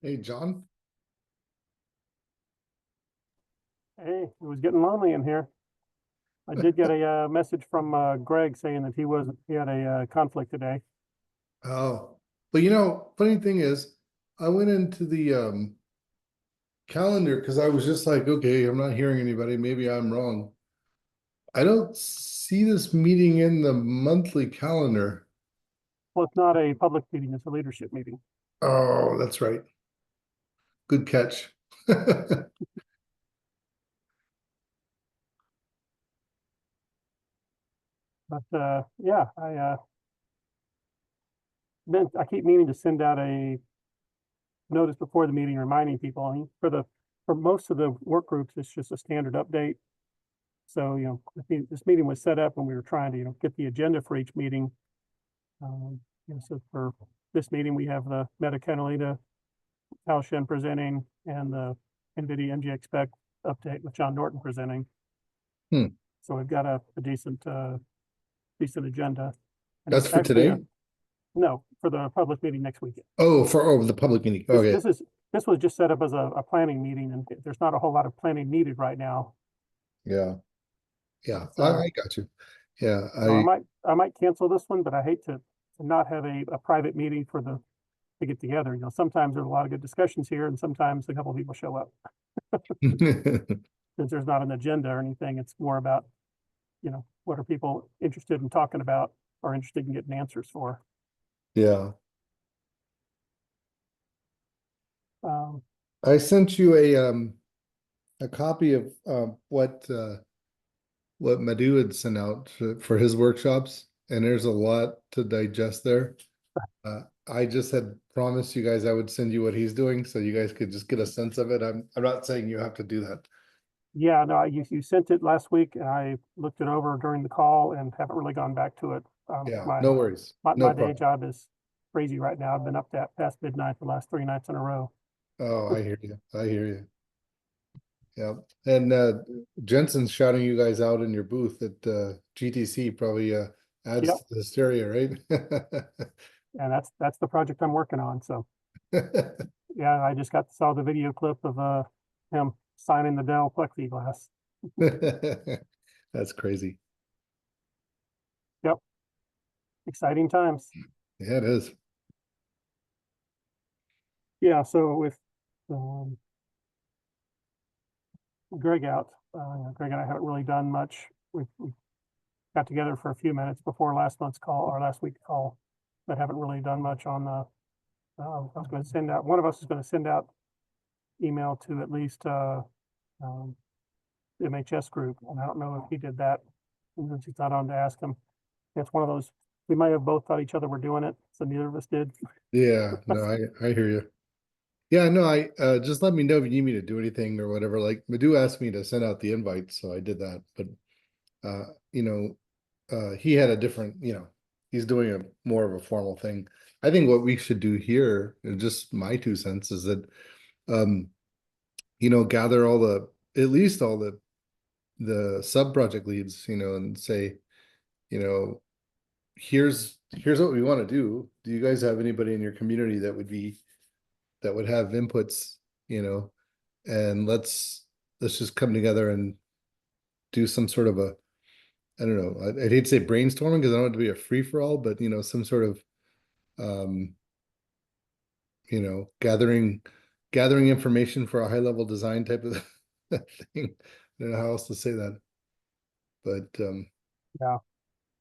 Hey, John. Hey, it was getting lonely in here. I did get a message from Greg saying that he had a conflict today. Oh, but funny thing is, I went into the calendar because I was just like, okay, I'm not hearing anybody. Maybe I'm wrong. I don't see this meeting in the monthly calendar. Well, it's not a public meeting; it's a leadership meeting. Oh, that's right. Good catch. But yeah, I keep meaning to send out a notice before the meeting reminding people. I mean, for most of the work groups, it's just a standard update. So this meeting was set up and we were trying to get the agenda for each meeting. Um, so for this meeting, we have the Meta Catalina Shen presenting and the NVIDIA MGX spec update with John Norton presenting. Hmm. So we've got a decent agenda. And That's it's for actually today? no, for the public meeting next week. Oh, the public meeting. This Okay. this is this was just set up as a planning meeting, and there's not a whole lot of planning needed right now. Yeah. Yeah. But I got you. Yeah. so I might cancel this one, but I hate to not have a private meeting to get together. Sometimes there's a lot of good discussions here, and sometimes a couple of people show up. Since there's not an agenda or anything, it's more about what are people interested in talking about or interested in getting answers for. Yeah. Um, I sent you a copy of what Madhu had sent out for his workshops, and there's a lot to digest there. I just had promised you guys I would send you what he's doing, so you guys could just get a sense of it. I'm not saying you have to do that. yeah, no, you sent it last week, and I looked it over during the call and haven't really gone back to it. Yeah, My no worries, my no my day problem. job is crazy right now. I've been up that past midnight the last 3 nights in a row. Oh, I hear you. I hear you. Yeah, and Jensen's shouting you guys out in your booth at GTC probably adds Yep, to the hysteria, right? and that's the project I'm working on. So yeah, I just saw the video clip of him signing the Dell plexiglass. That's crazy. Yep, exciting times. Yeah, it is. Yeah, so with um, Greg out, Greg and I haven't really done much. We got together for a few minutes before last month's call or last week's call, but haven't really done much on the. I was going to send out. One of us is going to send out email to at least um, the MHS group, and I don't know if he did that. And since he's not on to ask him, it's one of those. We might have both thought each other were doing it, so neither of us did. Yeah, no, I hear you. Yeah, no, I just let me know if you need me to do anything or whatever. Like Madhu asked me to send out the invite, so I did that. But uh, he had a different, he's doing a more of a formal thing. I think what we should do here, and just my 2 cents, is that um, gather at least all the sub project leads, and say, you know, here's what we want to do. Do you guys have anybody in your community that would have inputs, you know, and let's just come together and do some sort of a, I don't know, I'd hate to say brainstorming because I don't want it to be a free for all, but some sort of um, gathering information for a high level design type of thing. I don't know how else to say that, but Yeah,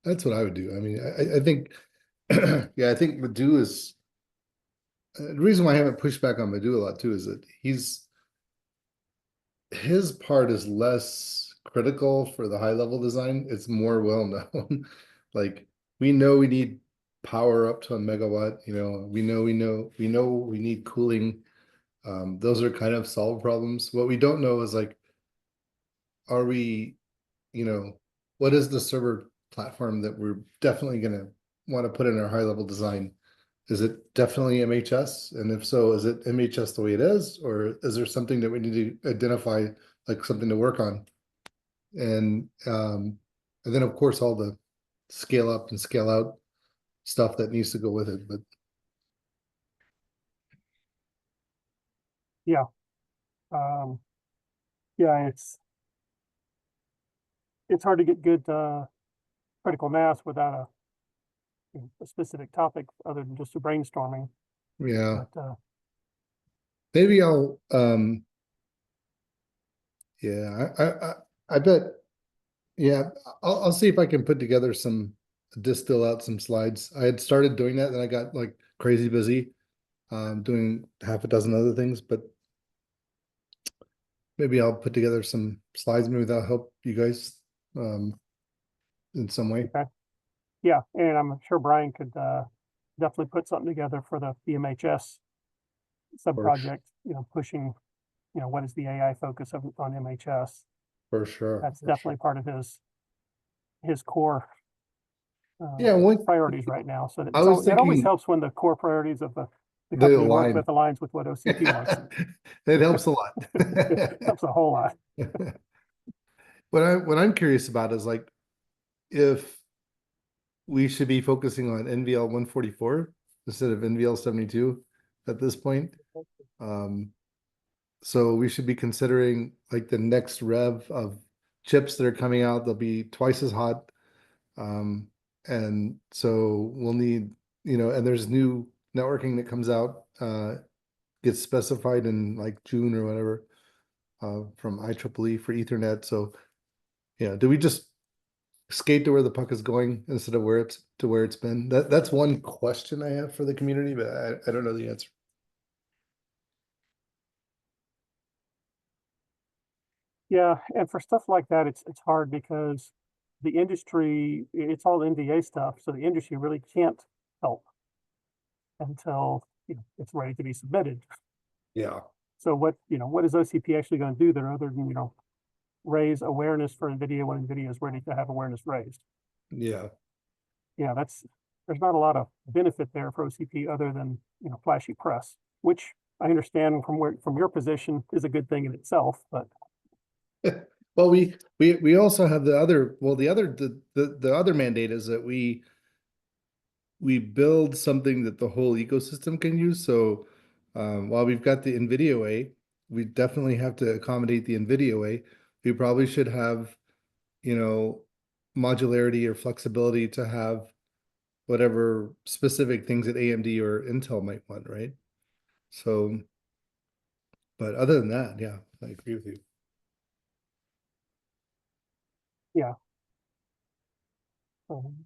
that's what I would do. I mean, I think, yeah, I think Madhu is the reason why I haven't pushed back on Madhu a lot too is that his part is less critical for the high level design. It's more well known. Like we know we need power up to a megawatt, we need cooling. Those are kind of solved problems. What we don't know is like, are we, you know, what is the server platform that we're definitely gonna want to put in our high level design? Is it definitely MHS? And if so, is it MHS the way it is, or is there something that we need to identify, like something to work on? And then of course all the scale up and scale out stuff that needs to go with it. But Yeah. Um, yeah, it's hard to get good, critical mass without a specific topic other than just a brainstorming, Yeah, but, maybe I'll, yeah, I bet, yeah, I'll see if I can put together distill out some slides. I had started doing that, and I got like crazy busy, doing half a dozen other things, but maybe I'll put together some slides. Maybe that'll help you guys, in some way. okay. Yeah, and I'm sure Brian could, definitely put something together for the MHS For, sub-project, pushing, what is the AI focus on MHS? for sure, That's for sure. definitely part of his core, Yeah, priorities right now. So I was it always thinking helps when the core priorities of the the company you work line. with aligns with what OCP wants. It helps a lot. Helps a whole lot. What I'm curious about is like if we should be focusing on NVL 144 instead of NVL 72 at this point. Um, so we should be considering like the next rev of chips that are coming out. They'll be twice as hot. And so we'll need, and there's new networking that comes out, gets specified in like June or whatever, from IEEE for Ethernet. So yeah, do we just skate to where the puck is going instead of where it's been? That's one question I have for the community, but I don't know the answer. Yeah, and for stuff like that, it's hard because the industry, it's all NDA stuff, so the industry really can't help until it's ready to be submitted. Yeah, So what is OCP actually going to do there other than raise awareness for NVIDIA when NVIDIA is ready to have awareness raised? yeah, Yeah, there's not a lot of benefit there for OCP other than flashy press, which I understand from your position is a good thing in itself, but well, we also have the other, well, the other mandate is that we build something that the whole ecosystem can use. So while we've got the NVIDIA way, we definitely have to accommodate the NVIDIA way. We probably should have, you know, modularity or flexibility to have whatever specific things that AMD or Intel might want, right? So, but other than that, yeah, I agree with you. yeah,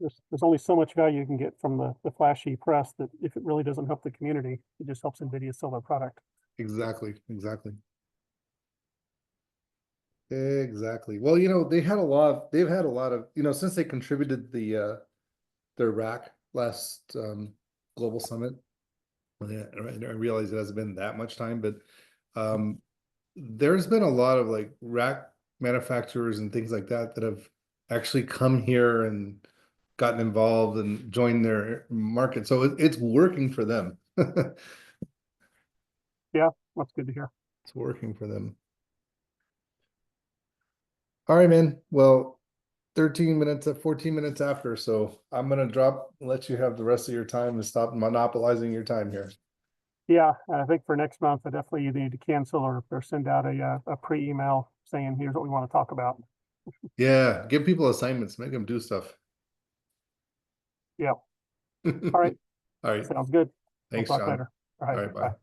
there's only so much value you can get from the flashy press that if it really doesn't help the community, it just helps NVIDIA sell their product. Exactly, exactly. Exactly. Well, they've had a lot of, since they contributed their rack last global summit. Well, yeah, I realize it hasn't been that much time, but um there's been a lot of like rack manufacturers and things like that that have actually come here and gotten involved and joined their market. So it's working for them. Yeah, that's good to hear. It's working for them. All right, man. Well, 13 minutes at 14 minutes after. So I'm gonna drop, let you have the rest of your time and stop monopolizing your time here. Yeah, I think for next month, I definitely either need to cancel or send out a pre-email saying, here's what we want to talk about. Yeah, give people assignments, make them do stuff. Yeah. All right. All right. Sounds good. We'll Thanks, talk John. later. All All right. right, bye. Bye.